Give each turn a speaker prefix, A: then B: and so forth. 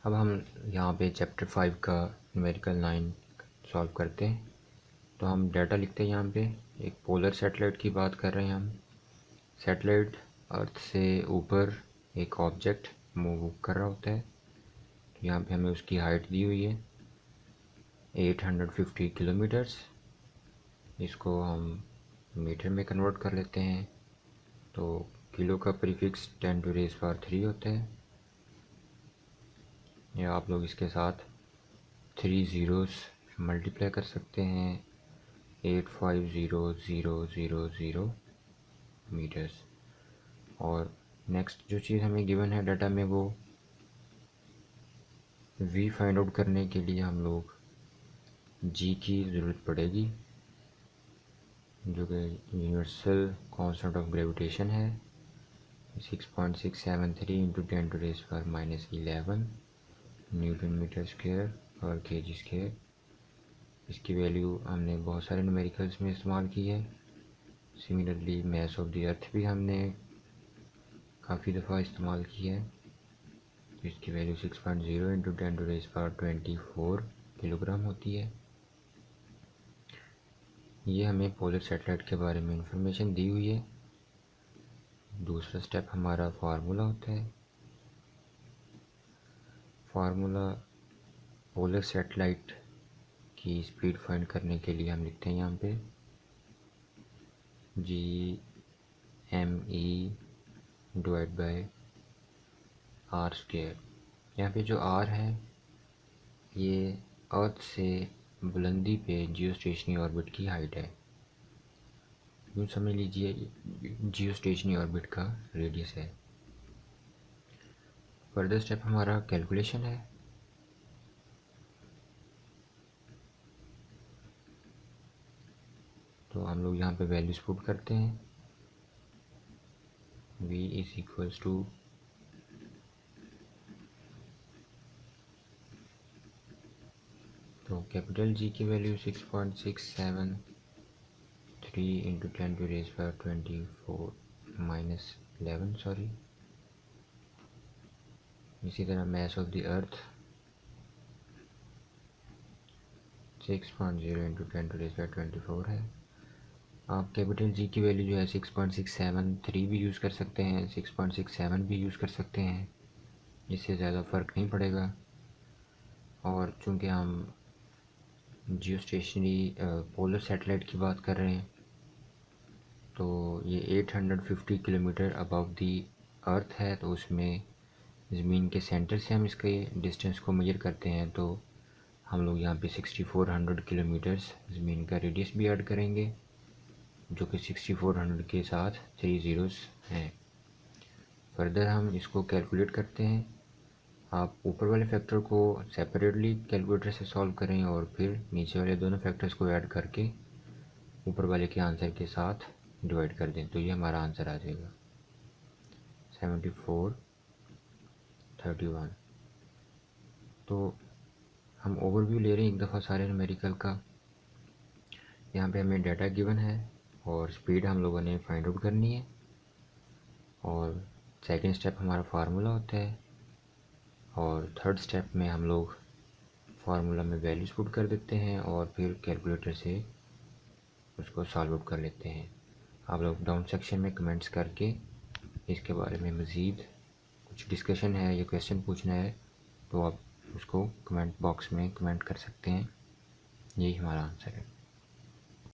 A: अब हम यहाँ पे चैप्टर 5 का न्यूमेरिकल 9 सॉल्व करते हैं। तो हम डाटा लिखते हैं। यहाँ पे एक पोलर सैटेलाइट की बात कर रहे हैं हम। सैटेलाइट अर्थ से ऊपर एक ऑब्जेक्ट मूव कर रहा होता है। तो यहाँ पे हमें उसकी हाइट दी हुई है 850 किलोमीटर्स। इसको हम मीटर में कन्वर्ट कर लेते हैं। तो किलो का प्रीफिक्स 10⁻³ होता है, या आप लोग इसके साथ 3 ज़ीरोस मल्टीप्लाई कर सकते हैं। 850,000 मीटर्स। और नेक्स्ट जो चीज़ हमें गिवन है डाटा में, वो v फाइंड आउट करने के लिए हम लोग g की ज़रूरत पड़ेगी, जो कि यूनिवर्सल कांस्टेंट ऑफ ग्रेविटेशन है 6.673 इंटू 10⁻⁻11 न्यूटन मीटर स्क्वायर और kg स्क्वायर। इसकी वैल्यू हमने बहुत सारे न्यूमेरिकल्स में इस्तेमाल की है। Similarly mass of the earth भी हमने काफ़ी दफ़ा इस्तेमाल की है। तो इसकी वैल्यू 6.0 इंटू 10⁻24 किलोग्राम होती है। ये हमें पोलर सैटेलाइट के बारे में इंफॉर्मेशन दी हुई है। दूसरा स्टेप हमारा फार्मूला होता है। फार्मूला पोलर सैटेलाइट की स्पीड फाइंड करने के लिए हम लिखते हैं यहाँ पे GME divide by R square. यहाँ पे जो R है ये अर्थ से बुलंदी पे जियो स्टेशनरी ऑर्बिट की हाइट है। यूँ समझ लीजिए जियो स्टेशनरी ऑर्बिट का रेडियस है। फर्दर स्टेप हमारा कैलकुलेशन है। तो हम लोग यहाँ पे वैल्यूज पुट करते हैं। v इज इक्वल्स टू तो कैपिटल G की वैल्यू 6.673 इंटू 10⁻24 -11 सॉरी। इसी तरह mass of the earth 6.0 into 10⁻24 है। आप कैपिटल G की वैल्यू जो है 6.673 भी यूज़ कर सकते हैं, 6.67 भी यूज़ कर सकते हैं। इससे ज़्यादा फ़र्क नहीं पड़ेगा। और चूँकि हम जियो स्टेशनरी पोलर सैटेलाइट की बात कर रहे हैं, तो ये 850 किलोमीटर अबव दी अर्थ है। तो उसमें ज़मीन के सेंटर से हम इसके डिस्टेंस को मेजर करते हैं। तो हम लोग यहाँ पे 6400 किलोमीटर्स ज़मीन का रेडियस भी ऐड करेंगे, जो कि 6400 के साथ 3 ज़ीरोस हैं। फर्दर हम इसको कैलकुलेट करते हैं। आप ऊपर वाले फैक्टर को सेपरेटली कैलकुलेटर से सॉल्व करें और फिर नीचे वाले दोनों फैक्टर्स को ऐड करके ऊपर वाले के आंसर के साथ डिवाइड कर दें। तो ये हमारा आंसर आ जाएगा 7431। तो हम ओवरव्यू ले रहे हैं एक दफ़ा सारे न्यूमेरिकल का। यहाँ पे हमें डाटा गिवन है और स्पीड हम लोगों ने फाइंड आउट करनी है। और सेकंड स्टेप हमारा फार्मूला होता है, और थर्ड स्टेप में हम लोग फार्मूला में वैल्यूज़ पुट कर देते हैं और फिर कैलकुलेटर से उसको सॉल्व आउट कर लेते हैं। आप लोग डाउन सेक्शन में कमेंट्स करके इसके बारे में मज़ीद कुछ डिस्कशन है या क्वेश्चन पूछना है तो आप उसको कमेंट बॉक्स में कमेंट कर सकते हैं। यही हमारा आंसर है।